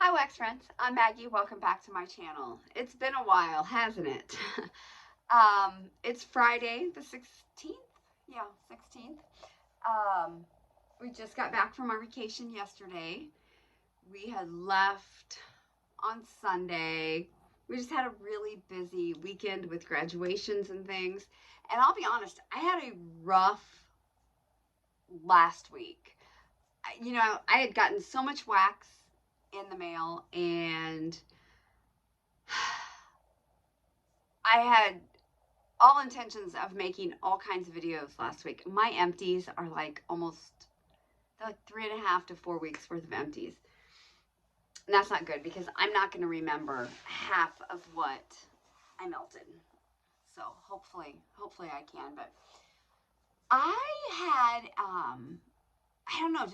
Hi Wax friends, I'm Maggie. Welcome back to my channel. It's been a while, hasn't it? It's Friday the 16th? Yeah, 16th. We just got back from our vacation yesterday. We had left on Sunday. We just had a really busy weekend with graduations and things. And I'll be honest, I had a rough last week. I had gotten so much wax in the mail, and I had all intentions of making all kinds of videos last week. My empties are like like 3.5 to 4 weeks worth of empties. And that's not good because I'm not going to remember half of what I melted. So hopefully I can. But I had, I don't know,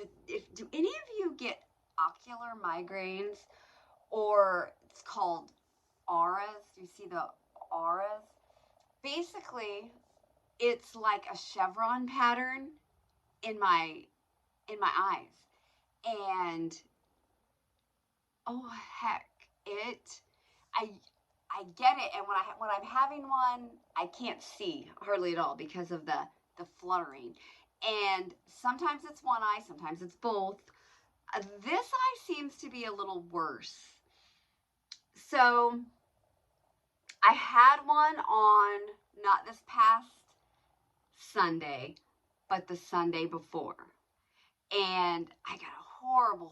do any of you get ocular migraines, or it's called auras? Do you see the auras? Basically, it's like a chevron pattern in my eyes. And oh heck, I get it. And when I'm having one, I can't see hardly at all because of the fluttering. And sometimes it's one eye, sometimes it's both. This eye seems to be a little worse. So I had one on not this past Sunday, but the Sunday before. And I got a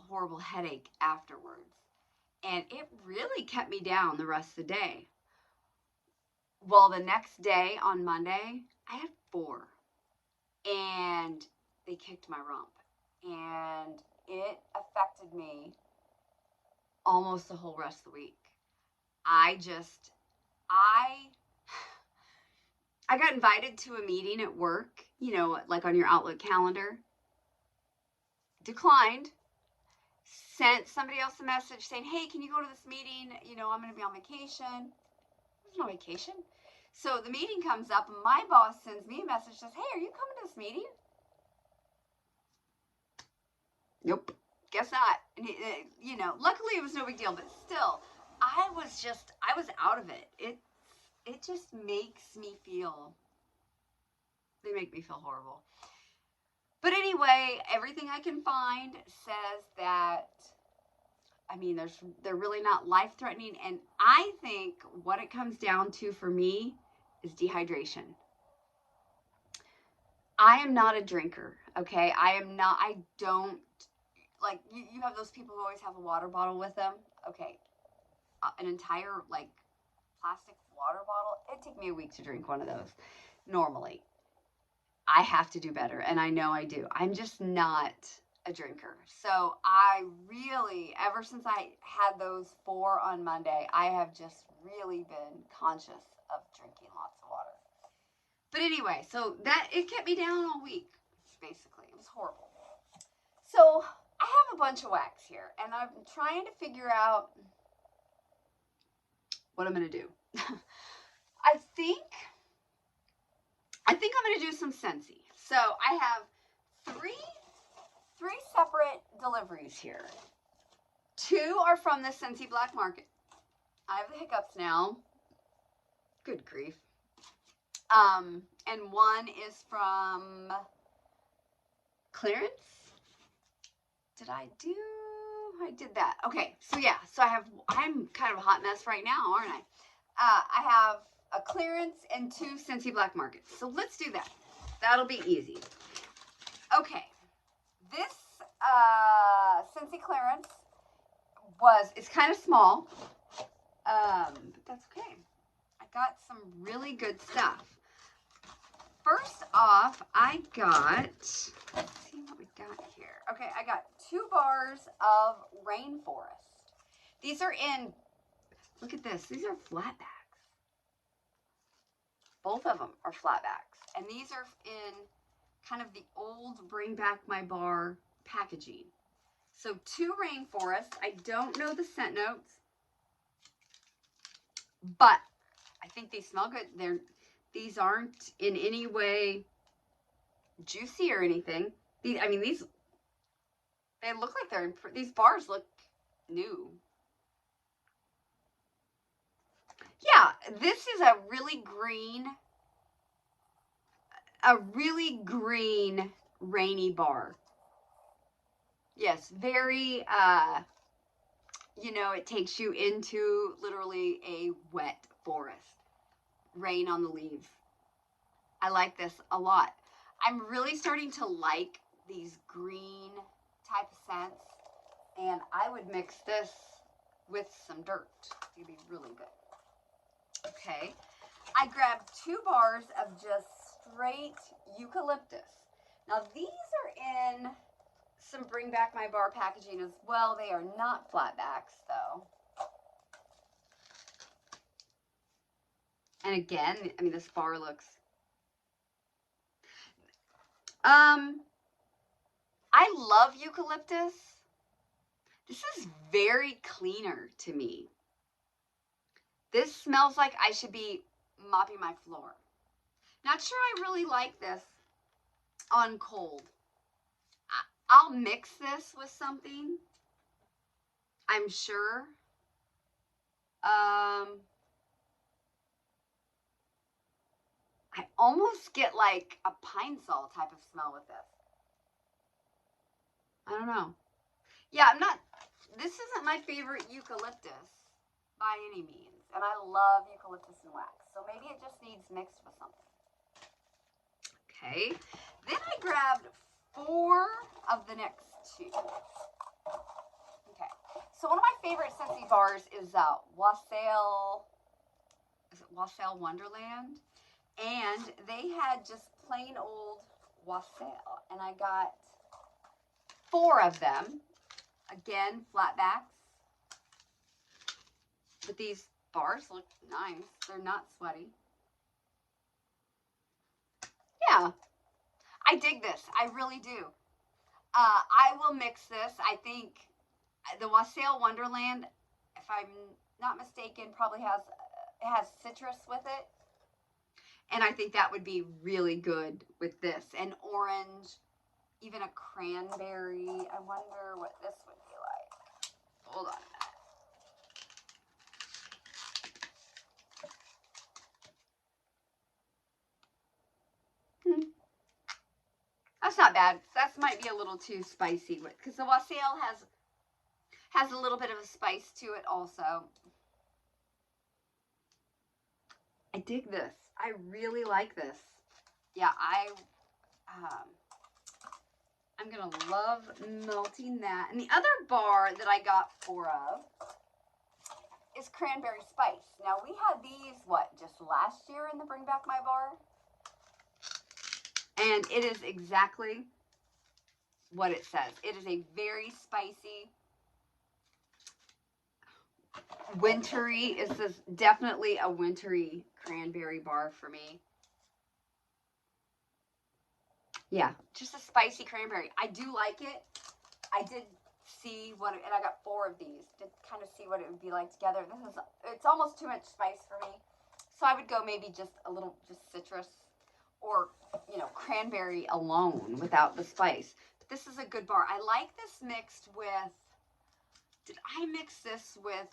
horrible headache afterwards. And it really kept me down the rest of the day. Well, the next day on Monday, I had 4. And they kicked my rump. And it affected me almost the whole rest of the week. I got invited to a meeting at work, like on your Outlook calendar. Declined. Sent somebody else a message saying, hey, can you go to this meeting? I'm going to be on vacation. There's no vacation. So the meeting comes up, and my boss sends me a message, says, hey, are you coming to this meeting? Nope. Guess not. And luckily it was no big deal, but still, I was out of it. It just makes me feel, they make me feel horrible. But anyway, everything I can find says that, they're really not life-threatening. And I think what it comes down to for me is dehydration. I am not a drinker, okay? I don't, like, you have those people who always have a water bottle with them. Okay, an entire, like, plastic water bottle. It'd take me a week to drink one of those normally. I have to do better, and I know I do. I'm just not a drinker. So I really, ever since I had those 4 on Monday, I have just really been conscious of drinking lots of water. But anyway, so it kept me down all week, basically. It was horrible. So I have a bunch of wax here, and I'm trying to figure out what I'm going to do. I think I'm going to do some Scentsy. So I have three separate deliveries here. 2 are from the Scentsy Black Market. I have the hiccups now. Good grief. And one is from Clearance. I did that. Okay, so yeah, I'm kind of a hot mess right now, aren't I? I have a Clearance and 2 Scentsy Black Markets. So let's do that. That'll be easy. Okay, this Scentsy Clearance it's kind of small, but that's okay. I got some really good stuff. First off, I got, let's see what we got here. Okay, I got 2 bars of Rainforest. These are in, look at this, these are flat backs. Both of them are flat backs. And these are in kind of the old Bring Back My Bar packaging. So 2 Rainforest. I don't know the scent notes, but I think they smell good. These aren't in any way juicy or anything. They look like these bars look new. Yeah, this is a really green rainy bar. Yes, very, you know, it takes you into literally a wet forest. Rain on the leaves. I like this a lot. I'm really starting to like these green type of scents, and I would mix this with some dirt. It'd be really good. Okay, I grabbed 2 bars of just straight eucalyptus. Now these are in some Bring Back My Bar packaging as well. They are not flatbacks though. And again, I mean, this bar looks, I love eucalyptus. This is very cleaner to me. This smells like I should be mopping my floor. Not sure I really like this on cold. I'll mix this with something, I'm sure. I almost get like a pine sol type of smell with this. I don't know. Yeah, this isn't my favorite eucalyptus by any means. And I love eucalyptus and wax. So maybe it just needs mixed with something. Okay. Then I grabbed 4 of the next 2. Okay. So one of my favorite Scentsy bars is Wassail Wonderland. And they had just plain old Wassail. And I got 4 of them. Again, flatbacks. But these bars look nice. They're not sweaty. Yeah. I dig this. I really do. I will mix this. I think the Wassail Wonderland, if I'm not mistaken, probably has citrus with it. And I think that would be really good with this. And orange, even a cranberry. I wonder what this would be like. Hold on a minute. That's not bad. That might be a little too spicy, because the Wassail has a little bit of a spice to it also. I dig this. I really like this. Yeah, I'm gonna love melting that. And the other bar that I got 4 of is cranberry spice. Now we had these, just last year in the Bring Back My Bar? And it is exactly what it says. It is a very spicy, wintry. This is definitely a wintry cranberry bar for me. Yeah, just a spicy cranberry. I do like it. I did see and I got 4 of these to kind of see what it would be like together. It's almost too much spice for me. So I would go maybe just a little, just citrus or, you know, cranberry alone without the spice. But this is a good bar. I like this mixed with, did I mix this with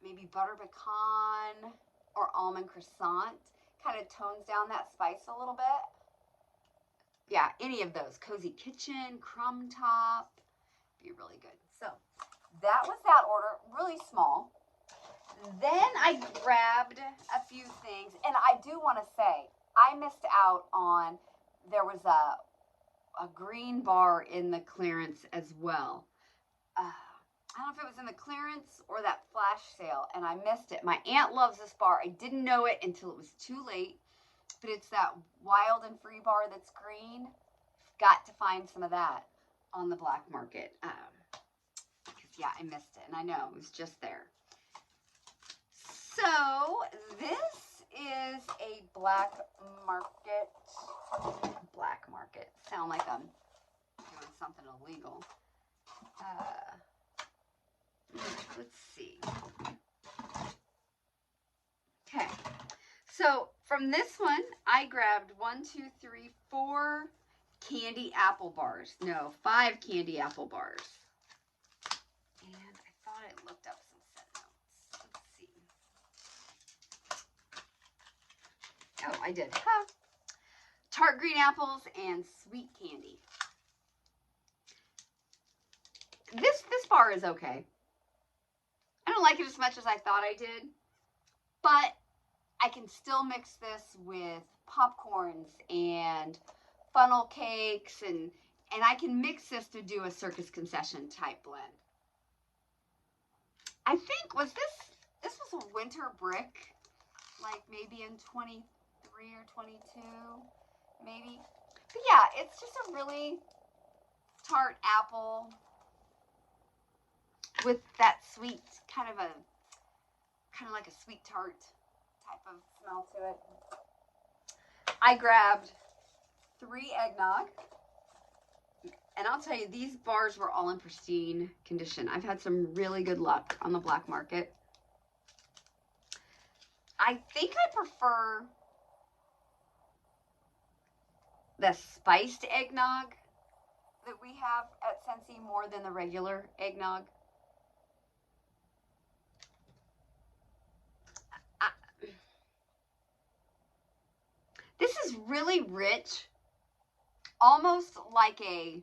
maybe butter pecan or almond croissant? Kind of tones down that spice a little bit. Yeah, any of those. Cozy Kitchen, Crumb Top, be really good. So that was that order, really small. Then I grabbed a few things, and I do want to say, I missed out on, there was a green bar in the clearance as well. I don't know if it was in the clearance or that flash sale, and I missed it. My aunt loves this bar. I didn't know it until it was too late, but it's that Wild and Free bar that's green. Got to find some of that on the black market. Because, yeah, I missed it, and I know, it was just there. So, this is a black market. Sound like I'm doing something illegal. Let's see. Okay. So, from this one, I grabbed 4 candy apple bars. No, 5 candy apple bars. And I I did. Huh. Tart green apples and sweet candy. This bar is okay. I don't like it as much as I thought I did, but I can still mix this with popcorns and funnel cakes, and I can mix this to do a circus concession type blend. I think, this was a winter brick, like maybe in 23 or 22, maybe. But yeah, it's just a really tart apple with that sweet, kind of like a sweet tart type of smell to it. I grabbed 3 eggnog. And I'll tell you, these bars were all in pristine condition. I've had some really good luck on the black market. I think I prefer the spiced eggnog that we have at Scentsy more than the regular eggnog. This is really rich, almost like it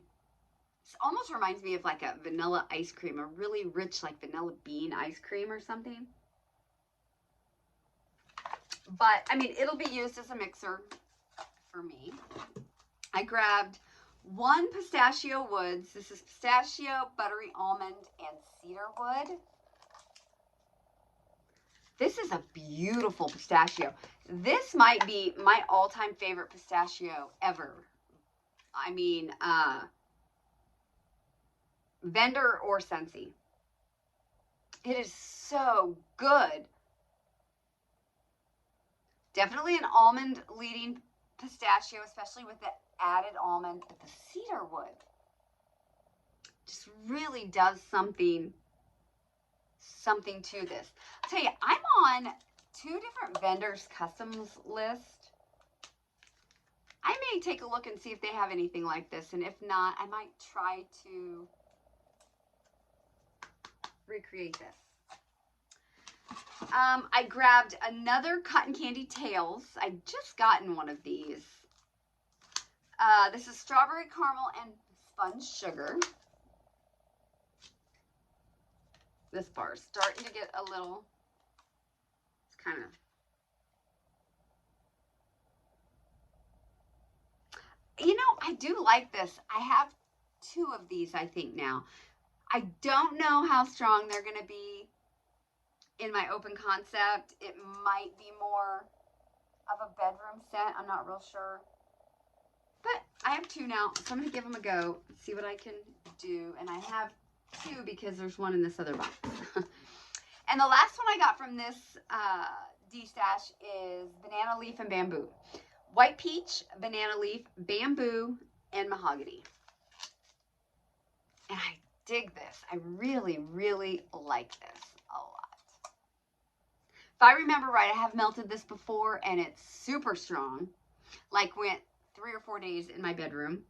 almost reminds me of like a vanilla ice cream, a really rich like vanilla bean ice cream or something. But I mean, it'll be used as a mixer for me. I grabbed 1 pistachio woods. This is pistachio, buttery almond, and cedar wood. This is a beautiful pistachio. This might be my all-time favorite pistachio ever. I mean, vendor or Scentsy. It is so good. Definitely an almond leading pistachio, especially with the added almond, but the cedar wood just really does something to this. I'll tell you, I'm on 2 different vendors' customs list. I may take a look and see if they have anything like this, and if not, I might try to recreate this. I grabbed another cotton candy tails. I just gotten one of these. This is strawberry caramel and sponge sugar. This bar is starting to get a little, it's kind of, you know, I do like this. I have 2 of these, I think, now. I don't know how strong they're going to be in my open concept. It might be more of a bedroom scent. I'm not real sure. But I have 2 now, so I'm going to give them a go, see what I can do. And I have 2 because there's 1 in this other box. And the last one I got from this destash is banana leaf and bamboo. White peach, banana leaf, bamboo, and mahogany. And I dig this. I really, really like this a lot. If I remember right, I have melted this before, and it's super strong. Like went 3 or 4 days in my bedroom.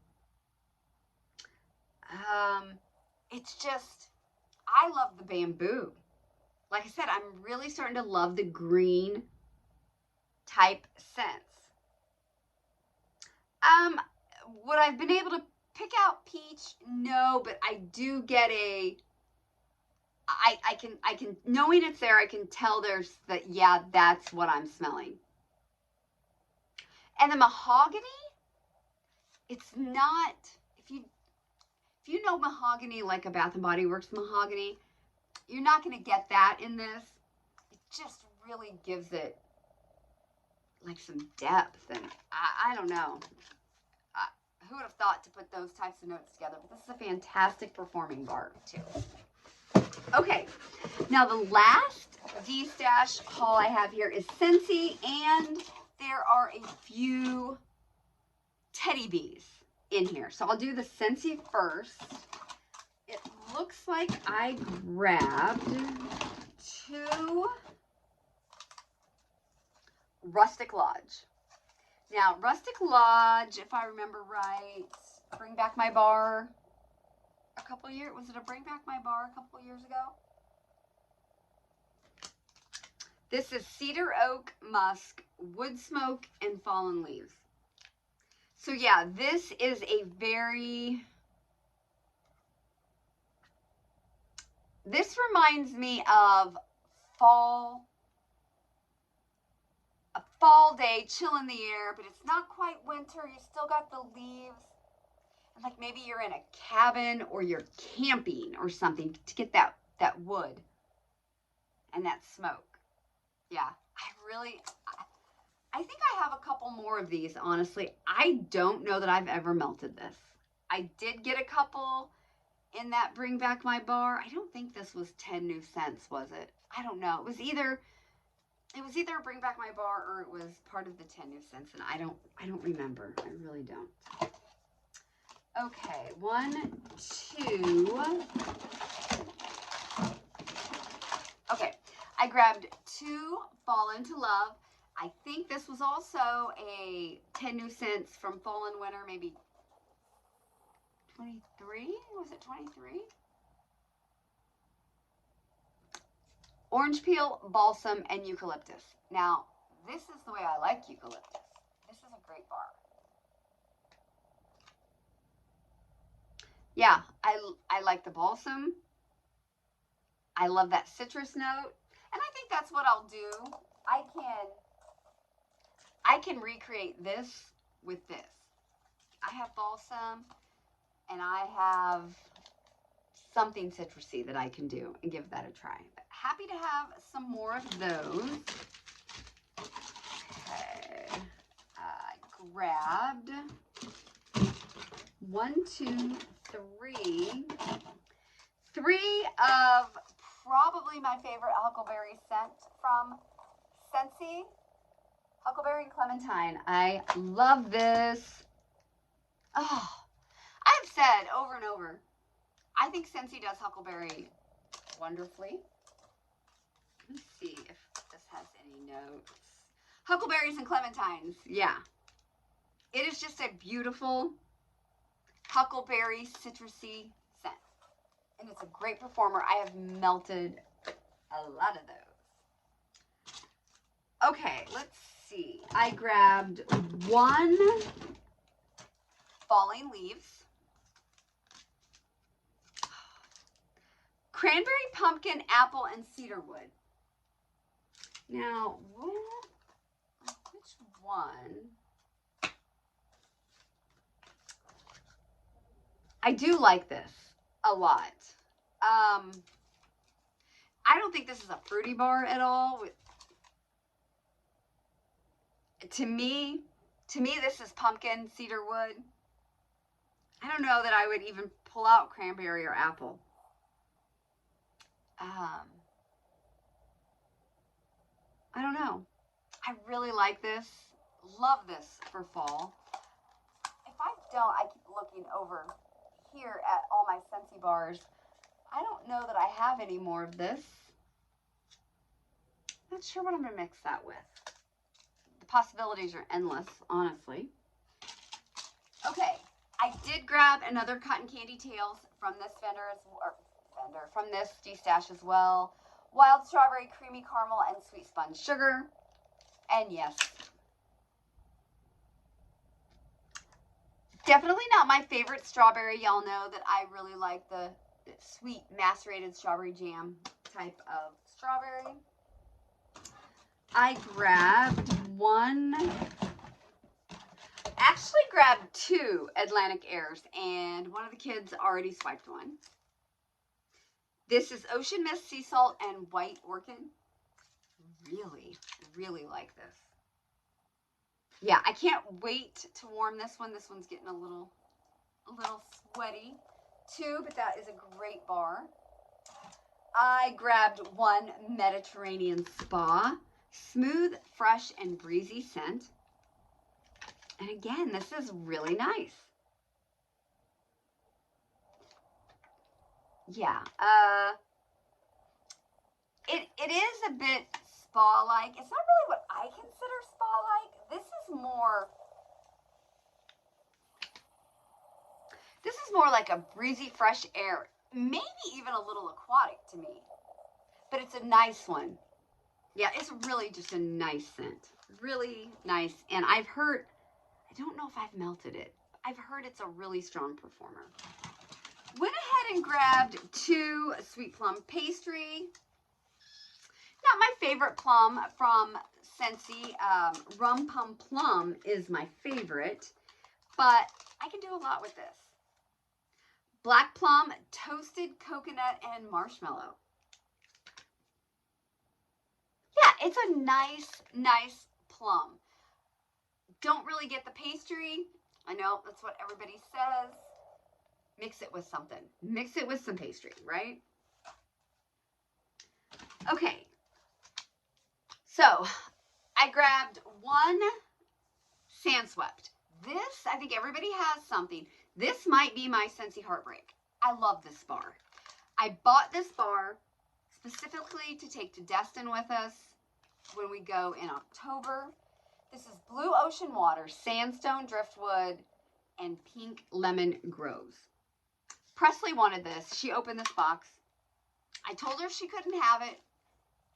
It's just, I love the bamboo. Like I said, I'm really starting to love the green type scents. Would I've been able to pick out peach? No, but I do get I can, knowing it's there, I can tell there's that, yeah, that's what I'm smelling. And the mahogany, it's not, if you know mahogany like a Bath and Body Works mahogany, you're not going to get that in this. It just really gives it like some depth, and I don't know. Who would have thought to put those types of notes together? But this is a fantastic performing bar too. Okay, now the last destash haul I have here is Scentsy, and there are a few teddy bees in here. So I'll do the Scentsy first. It looks like I grabbed 2 Rustic Lodge. Now, Rustic Lodge, if I remember right, Bring Back My Bar a couple years, was it a Bring Back My Bar a couple years ago? This is cedar, oak, musk, wood smoke, and fallen leaves. So yeah, this is a very, this reminds me of fall, a fall day, chill in the air, but it's not quite winter. You still got the leaves. And like maybe you're in a cabin or you're camping or something to get that wood and that smoke. Yeah, I think I have a couple more of these, honestly. I don't know that I've ever melted this. I did get a couple in that Bring Back My Bar. I don't think this was 10 new scents, was it? I don't know. It was either Bring Back My Bar or it was part of the 10 new scents, and I don't remember. I really don't. Okay, 1, 2. Okay, I grabbed 2 Fall Into Love. I think this was also a 10 new scents from Fall and Winter, maybe 23? Was it 23? Orange peel, balsam, and eucalyptus. Now, this is the way I like eucalyptus. This is a great bar. Yeah, I like the balsam. I love that citrus note. And I think that's what I'll do. I can recreate this with this. I have balsam and I have something citrusy that I can do and give that a try. But happy to have some more of those. Okay, I grabbed 1, 2, 3. 3 of probably my favorite huckleberry scent from Scentsy. Huckleberry and Clementine. I love this. Oh, I've said over and over, I think Scentsy does huckleberry wonderfully. Let me see if this has any notes. Huckleberries and clementines. Yeah. It is just a beautiful huckleberry citrusy scent. And it's a great performer. I have melted a lot of those. Okay, let's see. I grabbed 1 Falling Leaves. Cranberry, pumpkin, apple, and cedarwood. Now, which one? I do like this a lot. I don't think this is a fruity bar at all. To me, this is pumpkin, cedarwood. I don't know that I would even pull out cranberry or apple. I don't know. I really like this. Love this for fall. If I don't, I keep looking over here at all my Scentsy bars. I don't know that I have any more of this. Not sure what I'm going to mix that with. The possibilities are endless, honestly. Okay, I did grab another Cotton Candy Tales from this from this D-Stash as well. Wild strawberry, creamy caramel, and sweet sponge sugar. And yes, definitely not my favorite strawberry. Y'all know that I really like the sweet macerated strawberry jam type of strawberry. I grabbed actually grabbed 2 Atlantic Airs, and one of the kids already swiped one. This is Ocean Mist, Sea Salt, and White Orchid. Really, really like this. Yeah, I can't wait to warm this one. This one's getting a little sweaty too, but that is a great bar. I grabbed 1 Mediterranean Spa. Smooth, fresh, and breezy scent. And again, this is really nice. Yeah, it is a bit spa-like. It's not really what I consider spa-like. This is more like a breezy, fresh air. Maybe even a little aquatic to me. But it's a nice one. Yeah, it's really just a nice scent. Really nice. And I've heard, I don't know if I've melted it. I've heard it's a really strong performer. Went ahead and grabbed 2 sweet plum pastry. Not my favorite plum from Scentsy. Rum Pum Plum is my favorite, but I can do a lot with this. Black plum, toasted coconut, and marshmallow. Yeah, it's a nice plum. Don't really get the pastry. I know that's what everybody says. Mix it with something. Mix it with some pastry, right? Okay. So, I grabbed 1 Sand Swept. This, I think everybody has something. This might be my Scentsy Heartbreak. I love this bar. I bought this bar specifically to take to Destin with us when we go in October. This is Blue Ocean Water, Sandstone Driftwood, and Pink Lemon Groves. Presley wanted this. She opened this box. I told her she couldn't have it.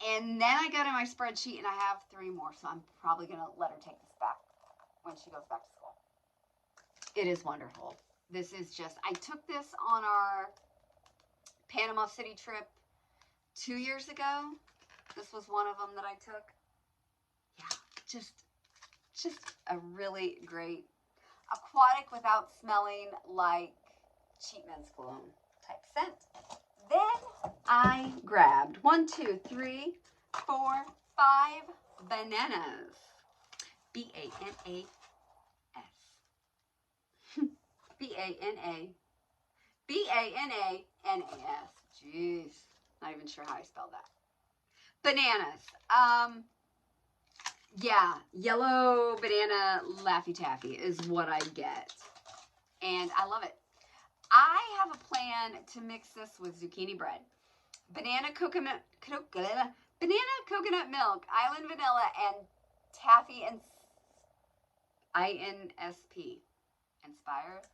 And then I got in my spreadsheet and I have 3 more. So I'm probably going to let her take this back when she goes back to school. It is wonderful. This is just, I took this on our Panama City trip 2 years ago. This was one of them that I took. Yeah, just a really great aquatic without smelling like cheap men's cologne type scent. Then I grabbed 1, 2, 3, 4, 5 bananas. B-A-N-A-S. B-A-N-A. B-A-N-A-N-A-S. Jeez. Not even sure how I spelled that. Bananas. Yeah, yellow banana Laffy Taffy is what I get. And I love it. I have a plan to mix this with zucchini bread. Banana coconut milk, island vanilla, and taffy and INSP. Inspired?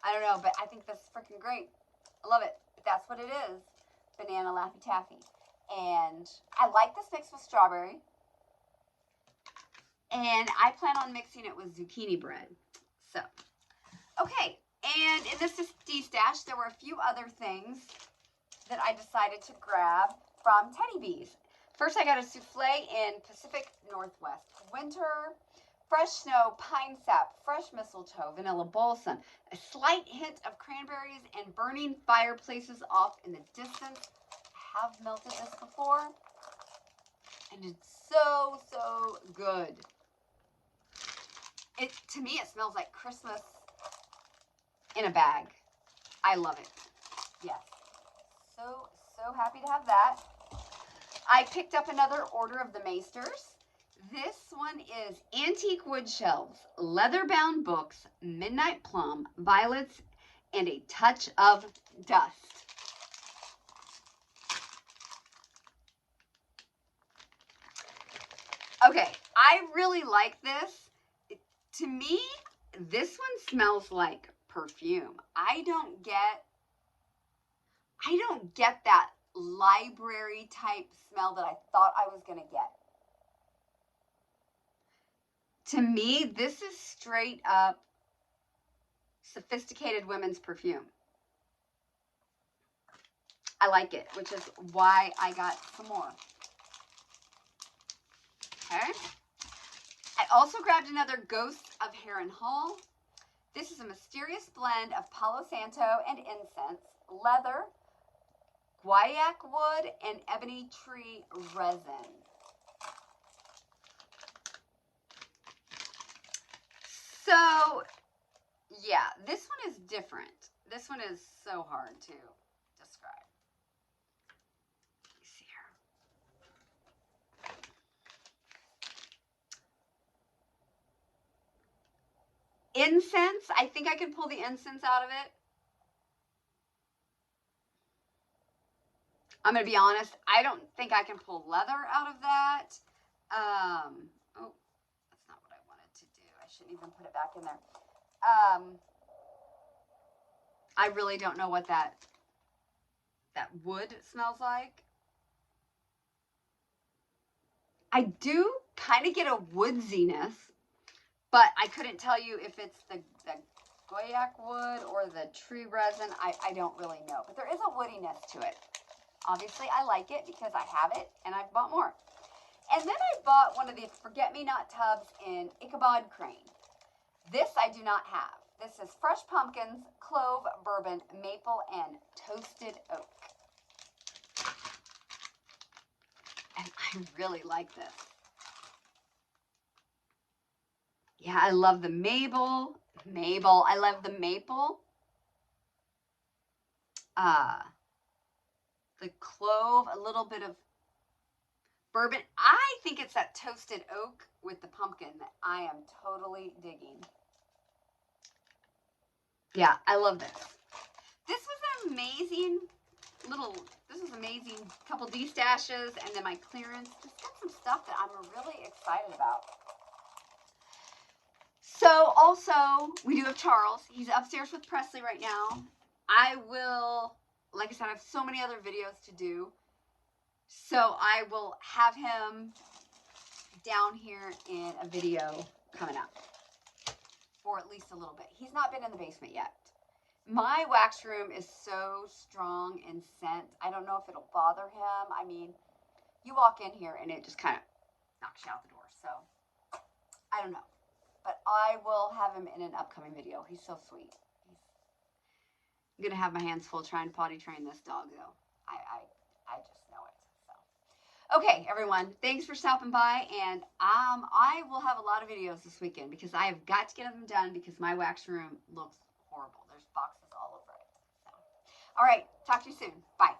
I don't know, but I think that's freaking great. I love it. But that's what it is. Banana Laffy Taffy. And I like this mix with strawberry. And I plan on mixing it with zucchini bread. So, okay. And in this de-stash, there were a few other things that I decided to grab from Teddy Bees. First, I got a souffle in Pacific Northwest Winter, fresh snow, pine sap, fresh mistletoe, vanilla balsam, a slight hint of cranberries, and burning fireplaces off in the distance. I have melted this before, and it's so, so good. To me, it smells like Christmas in a bag. I love it. Yes. So happy to have that. I picked up another order of the Maesters. This one is antique wood shelves, leather-bound books, midnight plum, violets, and a touch of dust. Okay, I really like this. To me, this one smells like perfume. I don't get that library type smell that I thought I was going to get. To me, this is straight up sophisticated women's perfume. I like it, which is why I got some more. Okay. I also grabbed another Ghost of Heron Hall. This is a mysterious blend of Palo Santo and incense, leather, guaiac wood, and ebony tree resin. So, yeah, this one is different. This one is so hard to describe. Let me see here. Incense, I think I could pull the incense out of it. I'm going to be honest, I don't think I can pull leather out of that. Oh, that's not what I wanted to do. I shouldn't even put it back in there. I really don't know what that wood smells like. I do kind of get a woodsiness, but I couldn't tell you if it's the guaiac wood or the tree resin. I don't really know, but there is a woodiness to it. Obviously, I like it because I have it, and I've bought more. And then I bought one of these forget-me-not tubs in Ichabod Crane. This I do not have. This is fresh pumpkins, clove, bourbon, maple, and toasted oak. And I really like this. Yeah, I love the maple. I love the maple. The clove, a little bit of bourbon. I think it's that toasted oak with the pumpkin that I am totally digging. Yeah, I love this. This was an amazing couple D-stashes, and then my clearance. Just got some stuff that I'm really excited about. So also, we do have Charles. He's upstairs with Presley right now. I will, like I said, I have so many other videos to do. So I will have him down here in a video coming up for at least a little bit. He's not been in the basement yet. My wax room is so strong in scent. I don't know if it'll bother him. I mean, you walk in here and it just kind of knocks you out the door. So I don't know. But I will have him in an upcoming video. He's so sweet. I'm going to have my hands full trying to potty train this dog, though. I just know it. So, okay, everyone. Thanks for stopping by. And I will have a lot of videos this weekend because I have got to get them done because my wax room looks horrible. There's boxes all over it. So, all right. Talk to you soon. Bye.